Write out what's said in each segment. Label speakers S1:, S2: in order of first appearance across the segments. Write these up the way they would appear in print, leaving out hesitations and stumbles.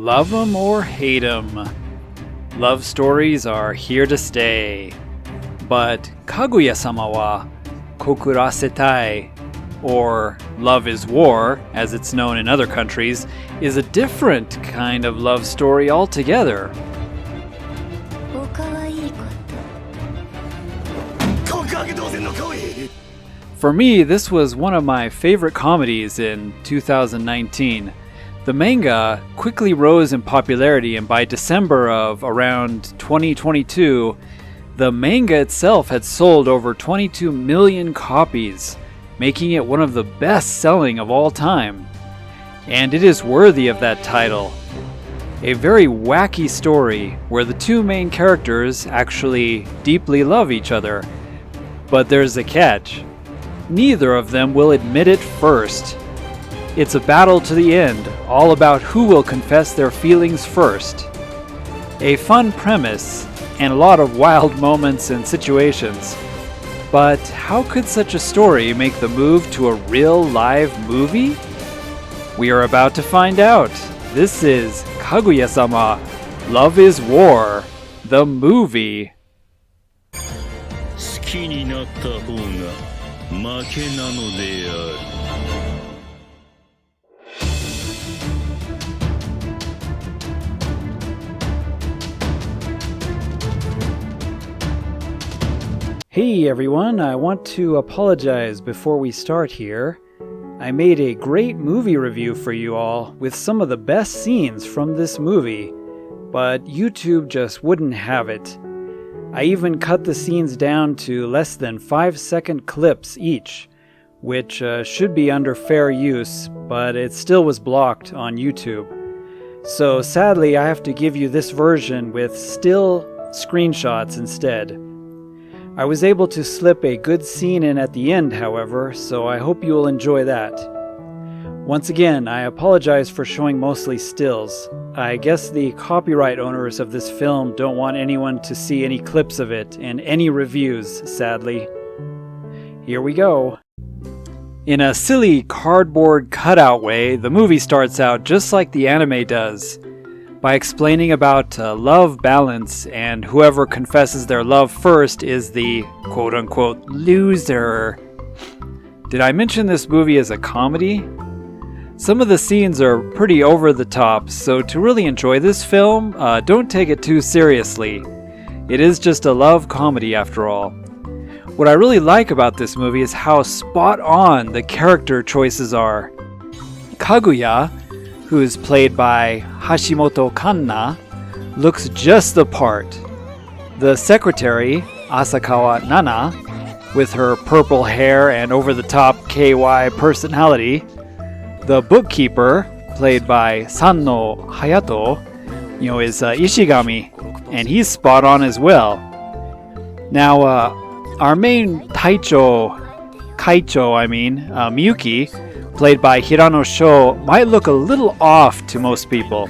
S1: Love 'em or hate 'em, love stories are here to stay. But Kaguya-Sama wa kokuresasetai, or Love is War, as it's known in other countries, is a different kind of love story altogether. For me, this was one of my favorite comedies in 2019. The manga quickly rose in popularity, and by December of around 2022, the manga itself had sold over 22 million copies, making it one of the best-selling of all time. And it is worthy of that title. A very wacky story where the two main characters actually deeply love each other. But there's a catch. Neither of them will admit it first. It's a battle to the end, all about who will confess their feelings first. A fun premise, and a lot of wild moments and situations. But how could such a story make the move to a real live movie? We are about to find out. This is Kaguya-Sama, Love is War, the movie.
S2: 好きになった方が負けなのである。
S1: Hey everyone, I want to apologize before we start here. I made a great movie review for you all with some of the best scenes from this movie, but YouTube just wouldn't have it. I even cut the scenes down to less than 5-second clips each, which should be under fair use, but it still was blocked on YouTube. So sadly, I have to give you this version with still screenshots instead. I was able to slip a good scene in at the end, however, so I hope you will enjoy that. Once again, I apologize for showing mostly stills. I guess the copyright owners of this film don't want anyone to see any clips of it in any reviews, sadly. Here we go. In a silly cardboard cutout way, the movie starts out just like the anime does, by explaining about love balance, and whoever confesses their love first is the quote-unquote loser. Did I mention this movie is a comedy? Some of the scenes are pretty over the top, so to really enjoy this film, don't take it too seriously. It is just a love comedy after all. What I really like about this movie is how spot on the character choices are. Kaguya, who is played by Hashimoto Kanna, looks just the part. The secretary, Asakawa Nana, with her purple hair and over-the-top KY personality. The bookkeeper, played by Sanno Hayato, is Ishigami, and he's spot on as well. Now, our main Kaicho, Miyuki, played by Hirano Sho, might look a little off to most people.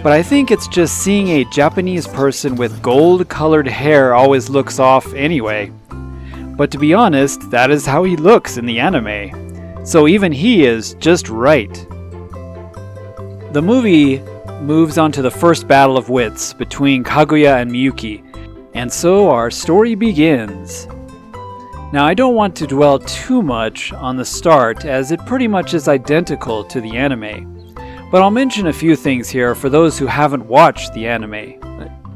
S1: But I think it's just seeing a Japanese person with gold-colored hair always looks off anyway. But to be honest, that is how he looks in the anime. So even he is just right. The movie moves on to the first battle of wits between Kaguya and Miyuki, and so our story begins. Now, I don't want to dwell too much on the start, as it pretty much is identical to the anime. But I'll mention a few things here for those who haven't watched the anime.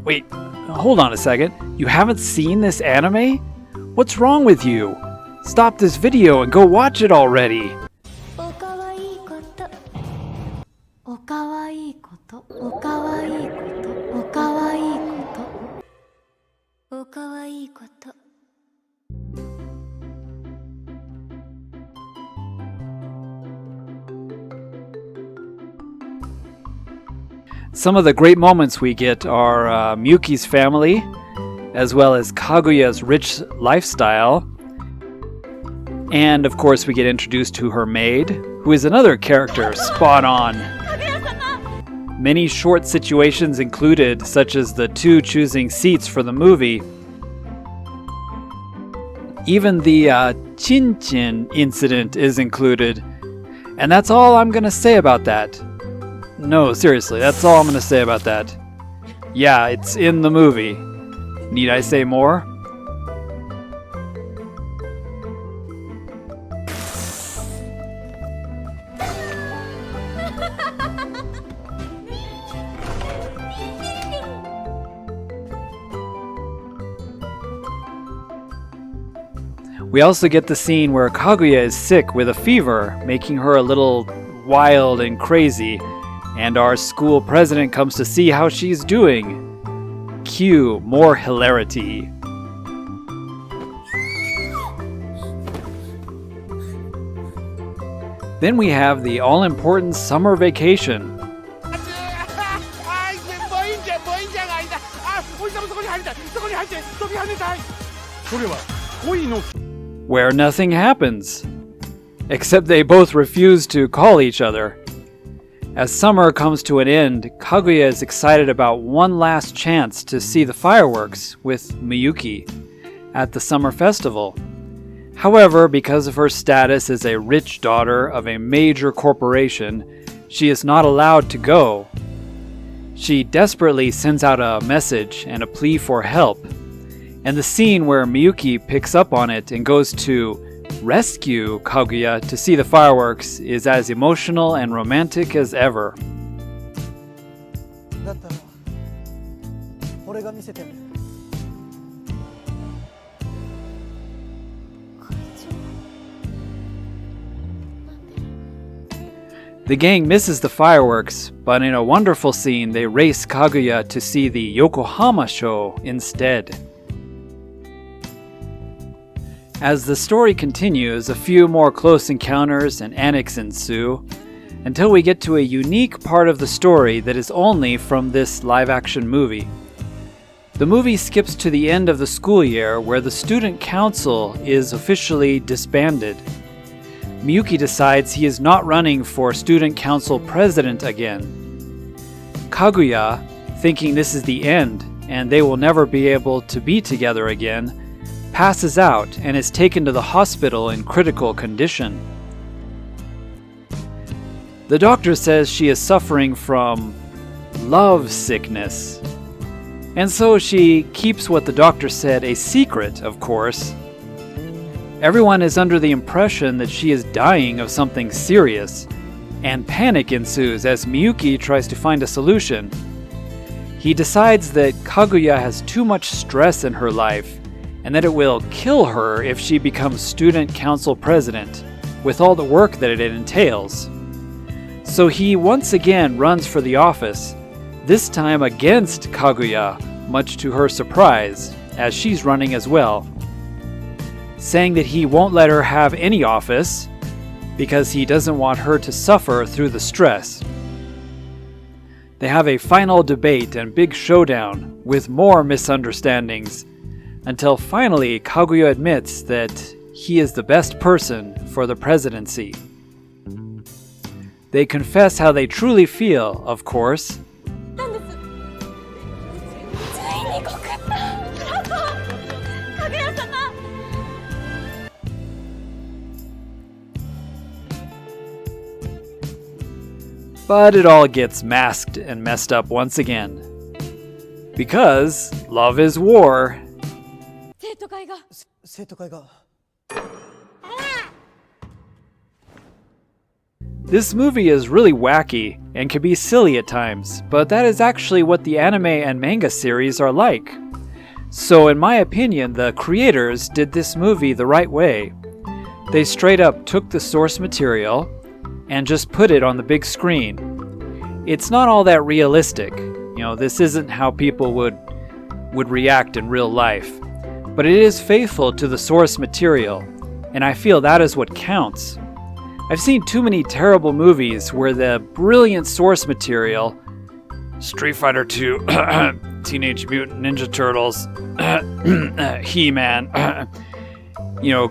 S1: Wait, hold on a second. You haven't seen this anime? What's wrong with you? Stop this video and go watch it already! Some of the great moments we get are Miyuki's family, as well as Kaguya's rich lifestyle. And of course we get introduced to her maid, who is another character spot on. Many short situations included, such as the two choosing seats for the movie. Even the Chin-Chin incident is included. And that's all I'm gonna say about that. No, seriously, that's all I'm gonna say about that. Yeah, it's in the movie. Need I say more? We also get the scene where Kaguya is sick with a fever, making her a little wild and crazy, and our school president comes to see how she's doing. Cue more hilarity. Then we have the all-important summer vacation, where nothing happens. Except they both refuse to call each other. As summer comes to an end, Kaguya is excited about one last chance to see the fireworks with Miyuki at the summer festival. However, because of her status as a rich daughter of a major corporation, she is not allowed to go. She desperately sends out a message and a plea for help, and the scene where Miyuki picks up on it and goes to rescue Kaguya to see the fireworks is as emotional and romantic as ever. The gang misses the fireworks, but in a wonderful scene they race Kaguya to see the Yokohama show instead. As the story continues, a few more close encounters and annex ensue, until we get to a unique part of the story that is only from this live-action movie. The movie skips to the end of the school year where the student council is officially disbanded. Miyuki decides he is not running for student council president again. Kaguya, thinking this is the end and they will never be able to be together again, passes out and is taken to the hospital in critical condition. The doctor says she is suffering from love sickness. And so she keeps what the doctor said a secret, of course. Everyone is under the impression that she is dying of something serious, and panic ensues as Miyuki tries to find a solution. He decides that Kaguya has too much stress in her life, and that it will kill her if she becomes student council president, with all the work that it entails. So he once again runs for the office, this time against Kaguya, much to her surprise, as she's running as well, saying that he won't let her have any office because he doesn't want her to suffer through the stress. They have a final debate and big showdown with more misunderstandings, until finally Kaguya admits that he is the best person for the presidency. They confess how they truly feel, of course. But it all gets masked and messed up once again. Because love is war. This movie is really wacky and can be silly at times, but that is actually what the anime and manga series are like. So in my opinion, the creators did this movie the right way. They straight up took the source material and just put it on the big screen. It's not all that realistic. This isn't how people would react in real life. But it is faithful to the source material, and I feel that is what counts. I've seen too many terrible movies where the brilliant source material, Street Fighter 2, Teenage Mutant Ninja Turtles, He-Man,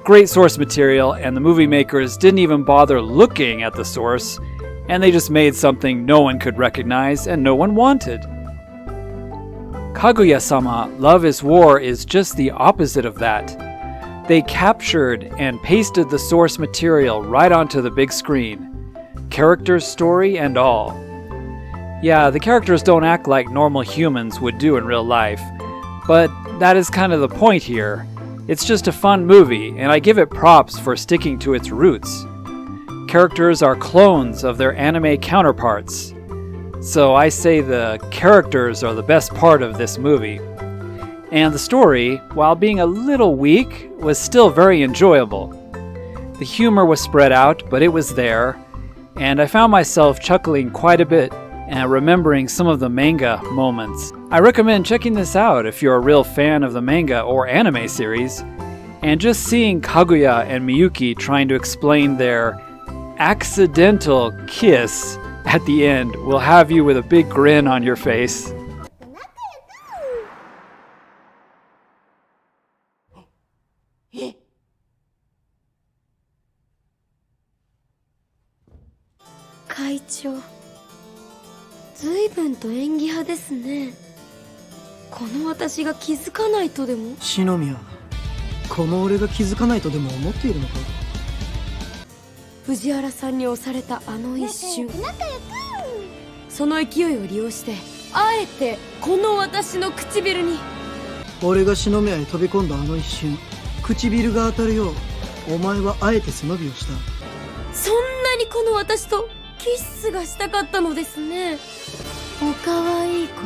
S1: great source material, and the movie makers didn't even bother looking at the source, and they just made something no one could recognize and no one wanted. Kaguya-Sama, Love is War is just the opposite of that. They captured and pasted the source material right onto the big screen, characters, story, and all. Yeah, the characters don't act like normal humans would do in real life, but that is kind of the point here. It's just a fun movie, and I give it props for sticking to its roots. Characters are clones of their anime counterparts, so I say the characters are the best part of this movie. And the story, while being a little weak, was still very enjoyable. The humor was spread out, but it was there, and I found myself chuckling quite a bit and remembering some of the manga moments. I recommend checking this out if you're a real fan of the manga or anime series, and just seeing Kaguya and Miyuki trying to explain their accidental kiss at the end will have you with a big grin on your face.
S3: 会長、随分と演技派ですね。この私が気づかないとでも？
S4: 篠宮、この俺が気づかないとでも思っているのか？
S3: 藤原さんに押されたあの一瞬、その勢いを利用してあえてこの私の唇に。
S4: 俺が篠宮へ飛び込んだあの一瞬、唇が当たるようお前はあえて背伸びをした。
S3: そんなにこの私とキスがしたかったのですね。おかわいいこ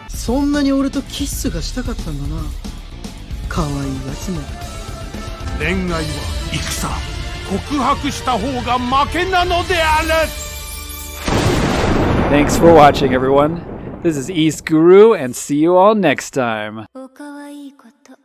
S3: と。
S4: そんなに俺とキスがしたかったんだな。可愛いやつめ。
S5: 恋愛は戦。告白した方が負けなのである。
S1: Thanks for watching, everyone. This is YSGuru, and see you all next time.
S3: おかわいいこと。